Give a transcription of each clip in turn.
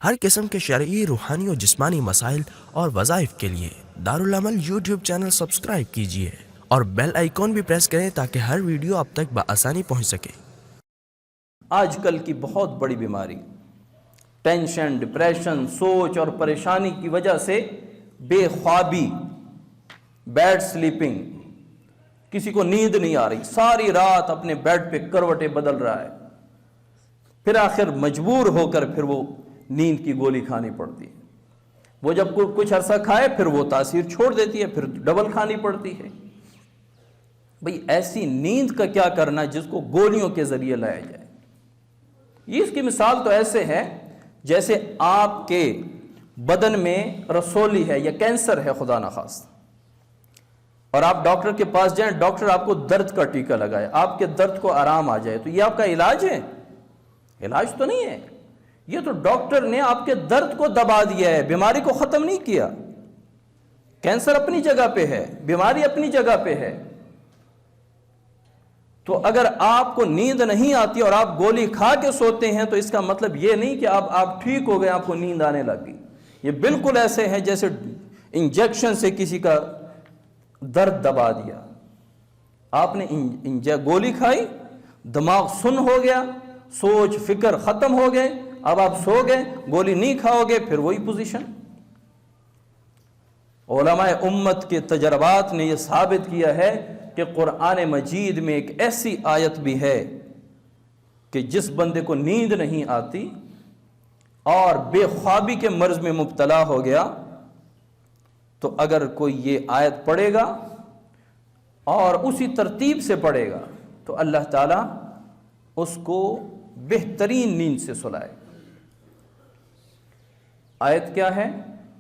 ہر قسم کے شرعی، روحانی اور جسمانی مسائل اور وظائف کے لیے دارالعمل یوٹیوب چینل سبسکرائب کیجیے اور بیل آئیکن بھی پریس کریں تاکہ ہر ویڈیو آپ تک بآسانی پہنچ سکے۔ آج کل کی بہت بڑی بیماری ٹینشن، ڈپریشن، سوچ اور پریشانی کی وجہ سے بے خوابی، بیڈ سلیپنگ، کسی کو نیند نہیں آ رہی، ساری رات اپنے بیڈ پہ کروٹیں بدل رہا ہے، پھر آخر مجبور ہو کر پھر وہ نیند کی گولی کھانی پڑتی ہے۔ وہ جب کچھ عرصہ کھائے پھر وہ تاثیر چھوڑ دیتی ہے، پھر ڈبل کھانی پڑتی ہے۔ بھئی ایسی نیند کا کیا کرنا جس کو گولیوں کے ذریعے لایا جائے؟ یہ اس کی مثال تو ایسے ہے جیسے آپ کے بدن میں رسولی ہے یا کینسر ہے خدا نخواستہ، اور آپ ڈاکٹر کے پاس جائیں، ڈاکٹر آپ کو درد کا ٹیکہ لگائے، آپ کے درد کو آرام آ جائے، تو یہ آپ کا علاج ہے؟ علاج تو نہیں ہے، یہ تو ڈاکٹر نے آپ کے درد کو دبا دیا ہے، بیماری کو ختم نہیں کیا۔ کینسر اپنی جگہ پہ ہے، بیماری اپنی جگہ پہ ہے۔ تو اگر آپ کو نیند نہیں آتی اور آپ گولی کھا کے سوتے ہیں تو اس کا مطلب یہ نہیں کہ آپ ٹھیک ہو گئے، آپ کو نیند آنے لگ گئی۔ یہ بالکل ایسے ہے جیسے انجیکشن سے کسی کا درد دبا دیا۔ آپ نے گولی کھائی، دماغ سن ہو گیا، سوچ فکر ختم ہو گئے، اب آپ سو گئے، گولی نہیں کھاؤ گے پھر وہی پوزیشن۔ علماء امت کے تجربات نے یہ ثابت کیا ہے کہ قرآن مجید میں ایک ایسی آیت بھی ہے کہ جس بندے کو نیند نہیں آتی اور بے خوابی کے مرض میں مبتلا ہو گیا، تو اگر کوئی یہ آیت پڑھے گا اور اسی ترتیب سے پڑھے گا تو اللہ تعالیٰ اس کو بہترین نیند سے سلائے۔ آیت کیا ہے؟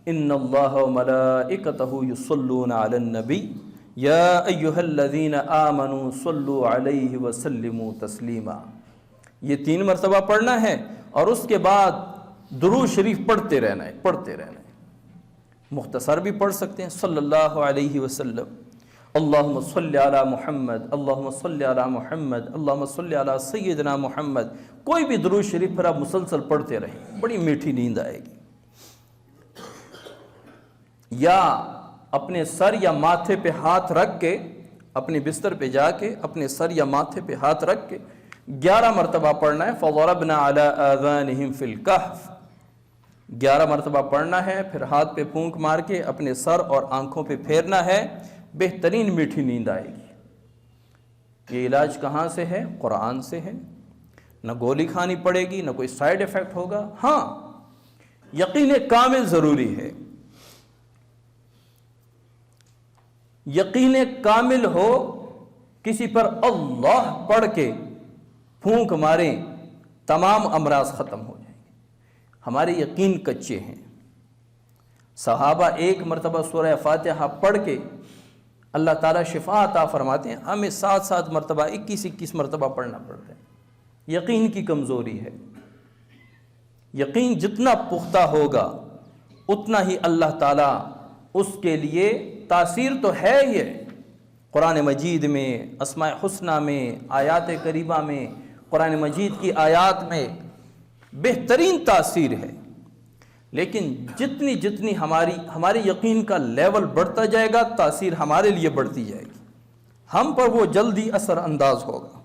ان اللہ وملائکتہ یصلون علی النبی یا ایہا الذین آمنوا صلوا علیہ وسلموا تسلیما۔ یہ 3 مرتبہ پڑھنا ہے اور اس کے بعد درود شریف پڑھتے رہنا ہے، پڑھتے رہنا ہے۔ مختصر بھی پڑھ سکتے ہیں، صلی اللہ علیہ وسلم، اللہم صلی علی محمد، اللہم صلی علی محمد، اللہم صلی علی سیدنا محمد۔ کوئی بھی درود شریف پر آپ مسلسل پڑھتے رہیں، بڑی میٹھی نیند آئے گی۔ یا اپنے سر یا ماتھے پہ ہاتھ رکھ کے، اپنے بستر پہ جا کے اپنے سر یا ماتھے پہ ہاتھ رکھ کے 11 مرتبہ پڑھنا ہے، فَضَرَبْنَا عَلَىٰ آذَانِهِمْ فِي الْكَهْفِ۔ 11 مرتبہ پڑھنا ہے، پھر ہاتھ پہ پھونک مار کے اپنے سر اور آنکھوں پہ پھیرنا ہے، بہترین میٹھی نیند آئے گی۔ یہ علاج کہاں سے ہے؟ قرآن سے ہے۔ نہ گولی کھانی پڑے گی، نہ کوئی سائیڈ ایفیکٹ ہوگا۔ ہاں، یقین کامل ضروری ہے، یقین کامل ہو، کسی پر اللہ پڑھ کے پھونک ماریں تمام امراض ختم ہو جائیں گے۔ ہمارے یقین کچے ہیں۔ صحابہ 1 مرتبہ سورہ فاتحہ پڑھ کے اللہ تعالیٰ شفا عطا فرماتے ہیں، ہمیں 7 مرتبہ 21 مرتبہ پڑھنا پڑتا ہے۔ یقین کی کمزوری ہے۔ یقین جتنا پختہ ہوگا اتنا ہی اللہ تعالیٰ اس کے لیے تاثیر تو ہے ہی ہے۔ قرآن مجید میں، اسماء حسنہ میں، آیات کریمہ میں، قرآن مجید کی آیات میں بہترین تاثیر ہے، لیکن جتنی ہماری یقین کا لیول بڑھتا جائے گا تاثیر ہمارے لیے بڑھتی جائے گی، ہم پر وہ جلدی اثر انداز ہوگا۔